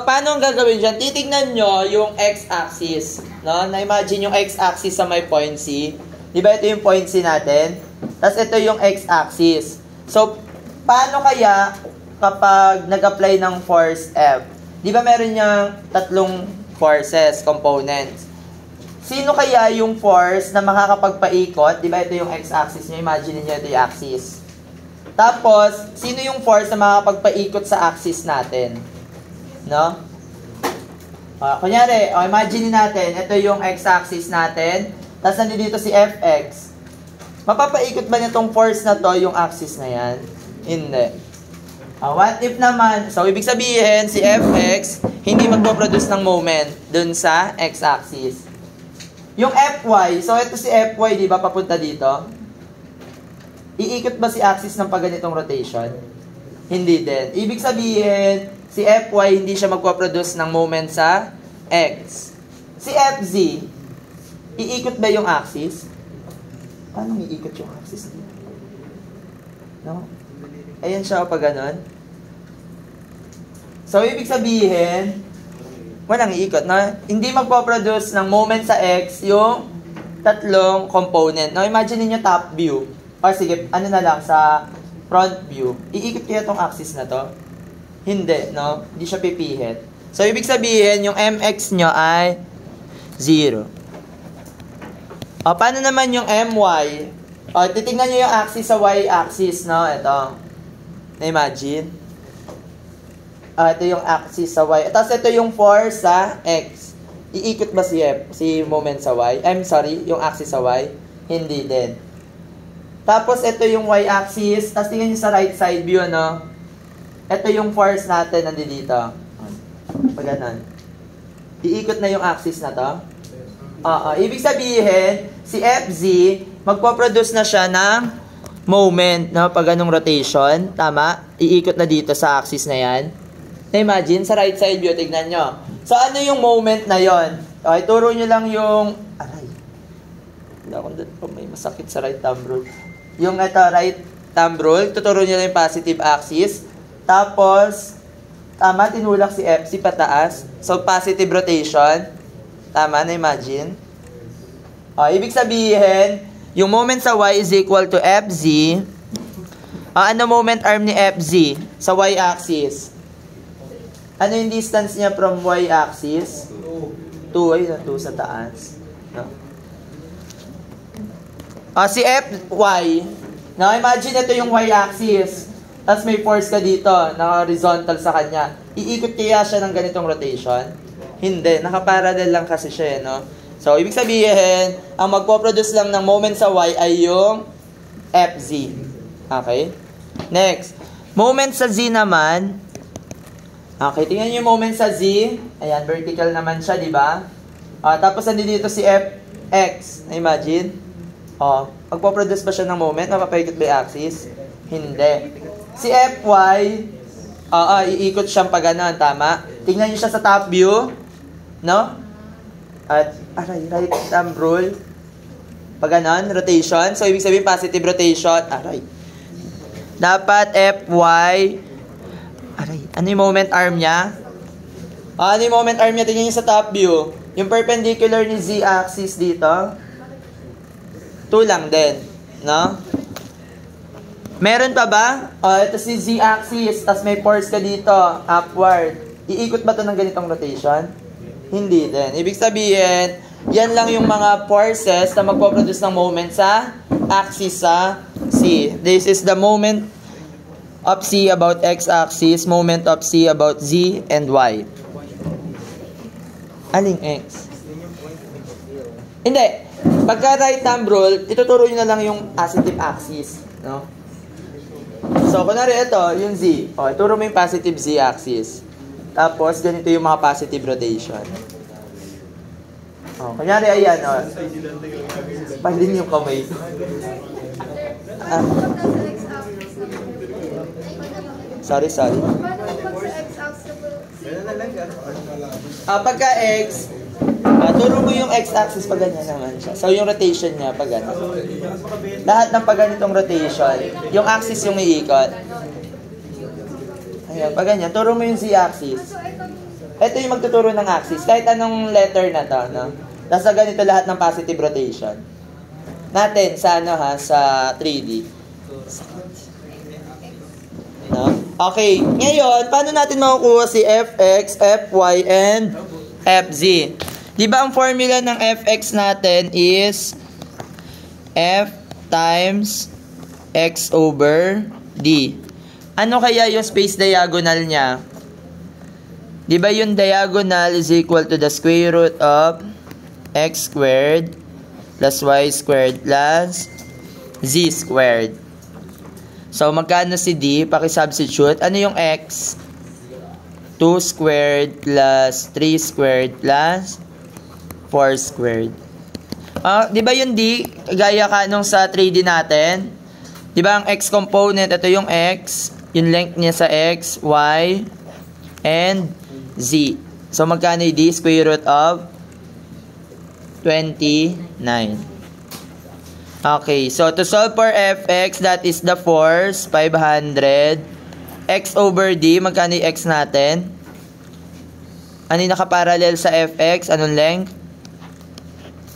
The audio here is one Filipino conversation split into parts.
Paano ang gagawin dyan? Titignan nyo yung x-axis. No? Na-imagine yung x-axis sa may point C. Di ba ito yung point C natin? Tapos ito yung x-axis. So, paano kaya kapag nag-apply ng force F? Di ba meron niyang tatlong forces, components? Sino kaya yung force na makakapagpaikot? Di ba ito yung x-axis nyo? Imagine niyo ito yung axis. Tapos, sino yung force na makakapagpaikot sa axis natin? No? Kunyari, imagine natin, ito yung x-axis natin, tapos nandito si fx. Mapapaikot ba nitong force na to yung axis na yan? Hindi. What if naman, so ibig sabihin, si fx, hindi magpo-produce ng moment dun sa x-axis. Yung fy, so ito si fy, di ba, papunta dito? Iikot ba si axis ng pagganitong rotation? Hindi din. Ibig sabihin, si Fy hindi siya magpo-produce ng moment sa X. Si Fz, iikot ba yung axis? Paano iikot yung axis? No? Ayan siya o pag ganon. So, ibig sabihin, walang iikot. No? Hindi magpo-produce ng moment sa X yung tatlong component. No? Imagine niyo top view. O sige, ano na lang, sa front view. Iikot kaya tong axis na to? Hindi, no? Hindi siya pipihit. So, ibig sabihin, yung mx nyo ay 0. O, paano naman yung my? O, titignan nyo yung axis sa y-axis, no? Ito. Na-imagine? O, ito yung axis sa y. Tapos, ito yung force sa x. Iikot ba si moment sa y? I'm sorry, yung axis sa y? Hindi din. Tapos, ito yung y-axis. Tapos, tingnan nyo sa right side view, no? Ito yung force natin nandito. Pag ganun. Iikot na yung axis na to. Ibig sabihin, si Fz, magpo-produce na siya ng moment, no? Pag ganung rotation. Tama? Iikot na dito sa axis na yan. Na-imagine, sa right side view, tignan nyo. So, ano yung moment na yon? Okay, turo nyo lang yung... Aray. Wala akong may masakit sa right thumb rule. Yung ito, right thumb rule, tuturo nyo lang yung positive axis. Tapos, tama, tinulak si Fc pataas. So, positive rotation. Tama, na-imagine. Ibig sabihin, yung moment sa y is equal to Fz. Ano moment arm ni Fz sa y-axis? Ano yung distance niya from y-axis? 2. Ay, 2 sa taas. No? Si Fy. Now, imagine ito yung y-axis. Tapos may force ka dito, na horizontal sa kanya. Iikot kaya siya ng ganitong rotation? Hindi, nakaparallel lang kasi siya, no? So, ibig sabihin, ang magpo-produce lang ng moment sa y ay yung Fz. Okay? Next. Moment sa z naman. Okay, tingnan niyo yung moment sa z. Ayan, vertical naman siya, di ba? Tapos, nandito si Fx. Na-imagine? Magpo-produce ba siya ng moment? Mapapaikot ba yung axis? Hindi. Si Fy, iikot siyang pag ganon, tama? Tingnan niyo siya sa top view, no? At, right thumb rule. Pag ganon, rotation. So, ibig sabihin, positive rotation. Dapat Fy, ano yung moment arm niya? Ano yung moment arm niya? Tingnan niyo sa top view. Yung perpendicular ni z-axis dito, 2 lang din, no? Meron pa ba? Ito si z-axis, tas may force ka dito, upward. Iikot ba ito ng ganitong rotation? Hindi din. Ibig sabihin, yan lang yung mga forces na magpo-produce ng moment sa axis sa C. This is the moment of C about x-axis, moment of C about z and y. Aling x? Hindi. Pagka right thumb rule, ituturo nyo na lang yung positive axis, no? So, kunwari ito, yung Z. Ituro mo yung positive Z-axis. Tapos, ganito yung mga positive rotation. Kunyari, ayan, Palin yung kamay. Sorry. Pagka X, turo mo yung x-axis pag ganyan naman siya. So, yung rotation niya pag ganyan. Lahat ng pag ganitong rotation, yung axis yung iikot. Ay, Ayan, pag ganyan, turo mo yung z-axis. Ito yung magtuturo ng axis. Kahit anong letter na to, no? Tapos ganito lahat ng positive rotation. Natin, sa ano ha, sa 3D. No? Okay, ngayon, paano natin makukuha si fx, fy, and fz? Di ba ang formula ng fx natin is f times x over d. Ano kaya yung space diagonal niya? Di ba yung diagonal is equal to the square root of x squared plus y squared plus z squared. So, magkano si d? Paki-substitute. Ano yung x? 2 squared plus 3 squared plus 4 squared. Di ba yung d? Gaya ka nung sa 3D natin? Di ba ang x component? Ito yung x. Yung length niya sa x, y, and z. So, magkano yung d? Square root of 29. Okay, so to solve for fx, that is the force, 500. X over d, magkano yung x natin? Ano yung nakaparallel sa fx? Anong length?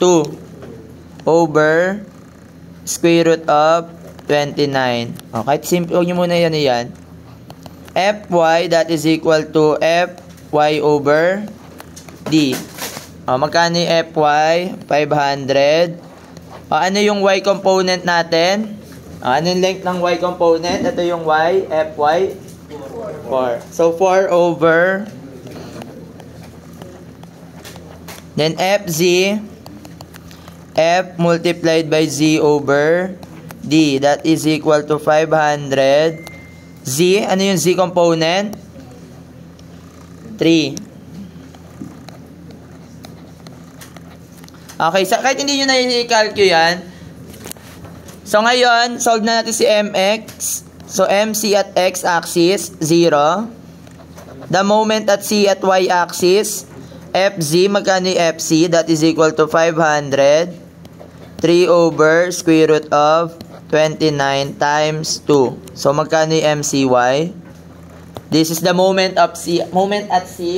2 over square root of 29. Okay, simple nyo muna yan. Fy, that is equal to fy over d. Magkano yung fy? 500. Ano yung y component natin? Ano yung length ng y component? Ito yung y, fy, 4. So, 4 over, then fz, f multiplied by z over d. That is equal to 500. Z, ano yung z component? 3. Okay, so kahit hindi nyo na-calculate yan. So ngayon, solve na natin si mx. So mc at x-axis, 0. The moment at c at y-axis, fz, magkano yung fc? That is equal to 500. 3 over square root of 29 times 2. So magkano yung mcy? This is the moment at c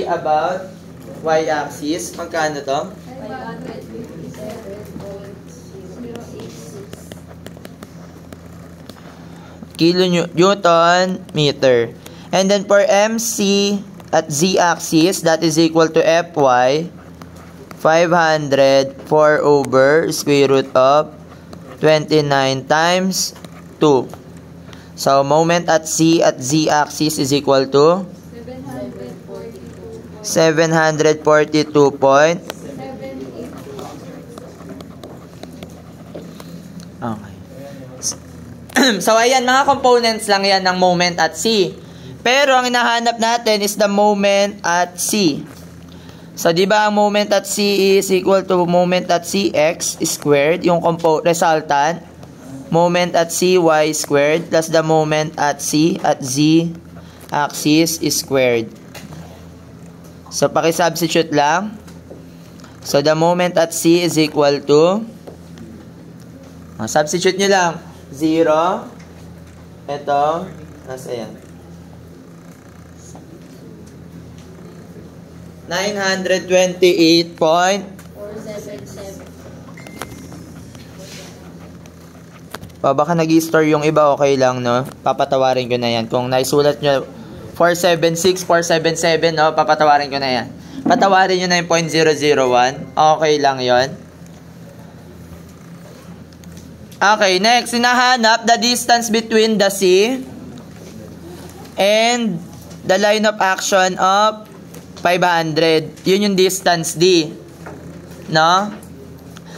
about y-axis. Magkano to? 557.086 kilonewton meter. And then for MC at z-axis, that is equal to Fy, 500, 4 over square root of 29 times 2. So, moment at C at z-axis is equal to 742. Okay. So, ayan, mga components lang yan ng moment at C. Pero, ang hinahanap natin is the moment at C. So, di ba ang moment at C is equal to moment at Cx squared, yung resultant. Moment at Cy squared plus the moment at C at Z axis is squared. So, paki-substitute lang. So, the moment at C is equal to, substitute nyo lang, 0. Ito, nasa yan. 928.477. Baka nag-i-store yung iba, okay lang, no? Papatawarin ko na yan. Kung naisulat nyo 476, 477, no? Papatawarin ko na yan. Patawarin nyo na yung 0.001. Okay lang yon. Okay, next, hinahanap the distance between the C and the line of action of 500. Yun yung distance D. No?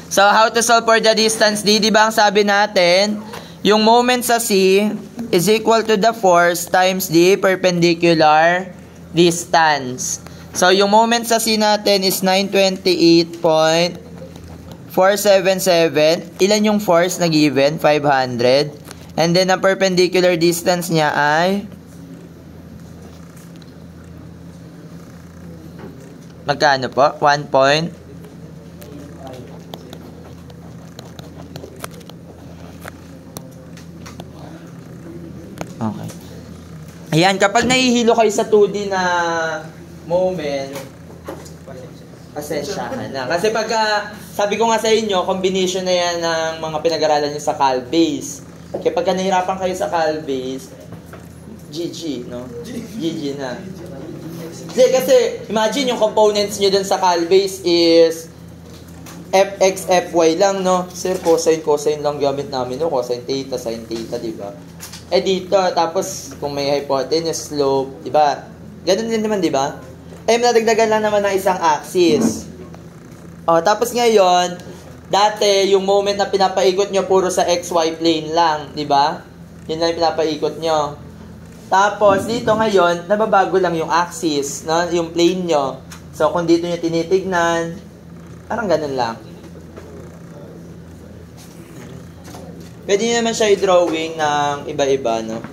So, how to solve for the distance D? Di ba ang sabi natin, yung moment sa C is equal to the force times the perpendicular distance. So, yung moment sa C natin is 928.477. Ilan yung force na given? 500. And then, ang perpendicular distance niya ay magkano po? 1 point. Okay. Ayan, kapag nahihilo kayo sa 2D na moment, pasensyahan na. Kasi pagka, sabi ko nga sa inyo, combination na yan ng mga pinag-aralan nyo sa Calbase. Kaya pagka nahirapan kayo sa Calbase, GG, no? GG na. Kasi imagine yung components nyo dun sa Calbase is fx, fy lang, no? Sir, cosine lang gamit namin, no? Cosine theta, sin theta, di ba? Eh dito, tapos kung may hypotenuse, slope, di ba? Ganun din naman, di ba? Eh, nadagdagan lang naman ng isang axis. O, tapos ngayon, dati, yung moment na pinapaikot nyo, puro sa xy plane lang, di ba? Yun lang yung pinapaikot nyo. Tapos, dito ngayon, nababago lang yung axis, no? Yung plane nyo. So, kung dito nyo tinitignan, parang ganun lang. Pwede nyo naman siya i-drawing ng iba-iba, no?